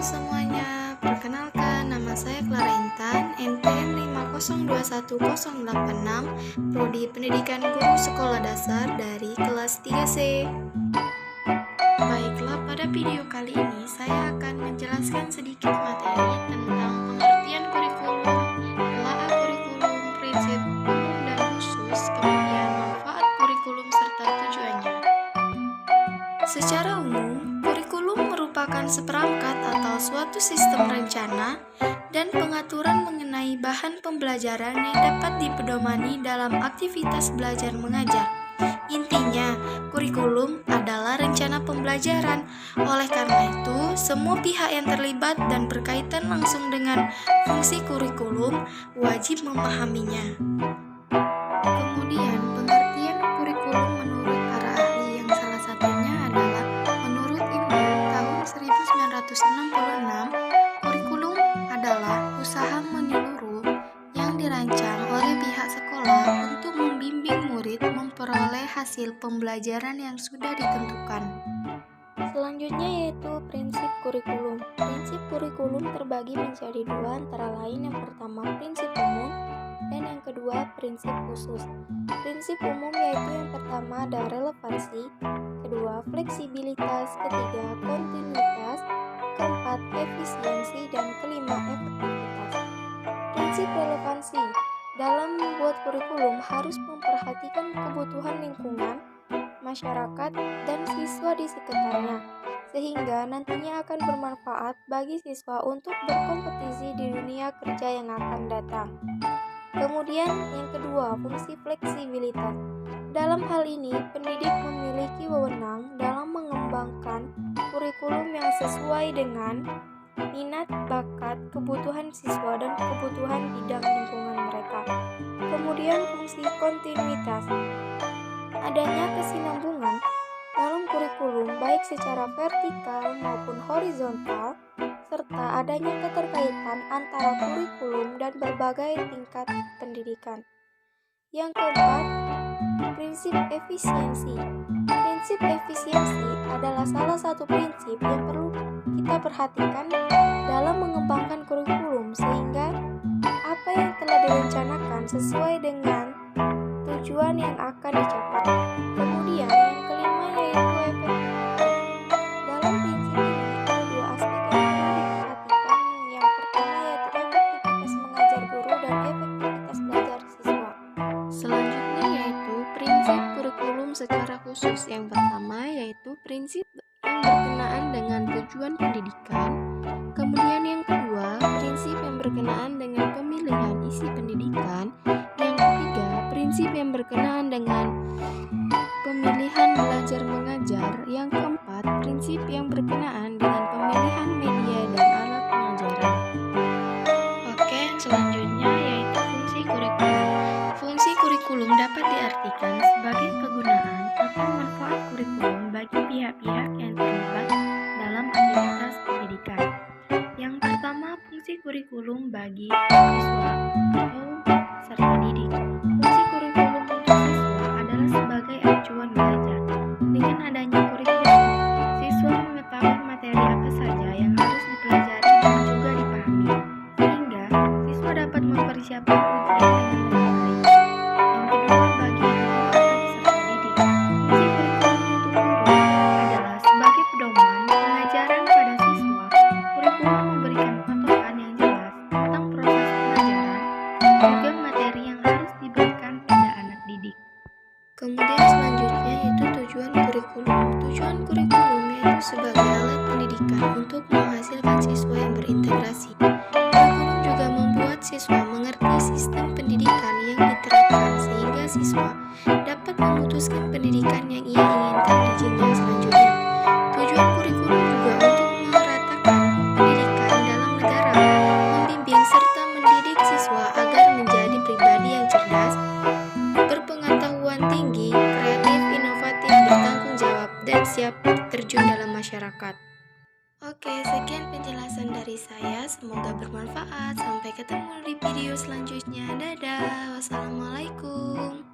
semuanya, perkenalkan nama saya Clara Intan, NPM 5021086, Prodi Pendidikan Guru Sekolah Dasar dari kelas 3C. Baiklah, pada video kali ini saya akan menjelaskan sedikit materi tentang pengertian kurikulum, telaah kurikulum, prinsip umum dan khusus, kemudian manfaat kurikulum serta tujuannya. Secara umum, kurikulum merupakan seperangkat atau suatu sistem rencana dan pengaturan mengenai bahan pembelajaran yang dapat dipedomani dalam aktivitas belajar mengajar. Intinya, kurikulum adalah rencana pembelajaran. Oleh karena itu, semua pihak yang terlibat dan berkaitan langsung dengan fungsi kurikulum wajib memahaminya. Kemudian, pengertian kurikulum menurut para ahli yang salah satunya adalah menurut Inman tahun 1966, kurikulum adalah usaha menyeluruh yang dirancang oleh pihak sekolah untuk membimbing murid memperoleh hasil pembelajaran yang sudah ditentukan. Selanjutnya yaitu prinsip kurikulum. Prinsip kurikulum terbagi menjadi dua, antara lain yang pertama prinsip umum dan yang kedua prinsip khusus. Prinsip umum yaitu yang pertama ada relevansi, kedua fleksibilitas, ketiga kontinuitas, keempat efisiensi, dan kelima efektivitas. Prinsip relevansi dalam membuat kurikulum harus memperhatikan kebutuhan lingkungan, masyarakat, dan siswa di sekitarnya, sehingga nantinya akan bermanfaat bagi siswa untuk berkompetisi di dunia kerja yang akan datang. Kemudian yang kedua, fungsi fleksibilitas. Dalam hal ini, pendidik memiliki wewenang dalam mengembangkan kurikulum yang sesuai dengan minat, bakat, kebutuhan siswa, dan kebutuhan bidang lingkungan mereka. Kemudian fungsi kontinuitas. Adanya kesinambungan dalam kurikulum baik secara vertikal maupun horizontal, serta adanya keterkaitan antara kurikulum dan berbagai tingkat pendidikan. Yang keempat, prinsip efisiensi. Prinsip efisiensi adalah salah satu prinsip yang perlu kita perhatikan dalam mengembangkan kurikulum sehingga apa yang telah direncanakan sesuai dengan tujuan yang akan dicapai. Kemudian yang kelima yaitu efektivitas. Dalam prinsip ini ada dua aspek yang perlu diperhatikan. Yang pertama yaitu efektivitas mengajar guru dan efektivitas belajar siswa. Selanjutnya yaitu prinsip kurikulum secara khusus. Yang pertama yaitu prinsip yang berkenaan dengan tujuan pendidikan. Kemudian yang kedua, prinsip yang berkenaan dengan pemilihan isi pendidikan. Yang ketiga, prinsip yang berkenaan dengan pemilihan belajar mengajar. Yang keempat, prinsip yang berkenaan dengan pemilihan media dan alat pengajaran. Oke, selanjutnya yaitu fungsi kurikulum. Fungsi kurikulum dapat diartikan sebagai kegunaan atau manfaat kurikulum bagi pihak-pihak yang terlibat dalam aktivitas pendidikan. Yang pertama, fungsi kurikulum bagi siswa atau peserta didik. Fungsi kurikulum untuk siswa adalah sebagai acuan belajar. Dengan adanya kurikulum, siswa mengetahui materi apa saja yang harus dipelajari dan juga dipahami, sehingga siswa dapat mempersiapkan ujian dengan lebih baik. Yang kedua, bagi guru atau peserta didik. Fungsi kurikulum untuk guru adalah sebagai pedoman pengajaran pada siswa. Kurikulum memberikan patokan yang jelas tentang proses pengajaran dan juga materi yang harus diberikan pada anak didik. Kemudian selanjutnya yaitu tujuan kurikulum. Tujuan kurikulum yaitu sebagai alat pendidikan untuk menghasilkan siswa yang berintegrasi. Kurikulum juga membuat siswa mengerti sistem pendidikan yang diterapkan sehingga siswa dapat memutuskan pendidikan yang ia inginkan di jenjang selanjutnya. Tujuan kurikulum juga untuk meratakan pendidikan dalam negara, membimbing serta mendidik siswa agar menjadi pribadi yang cerdas, berpengetahuan tinggi, kreatif, inovatif, bertanggung jawab, dan siap terjun dalam masyarakat. Oke, sekian penjelasan dari saya. Semoga bermanfaat. Sampai ketemu di video selanjutnya. Dadah. Wassalamualaikum.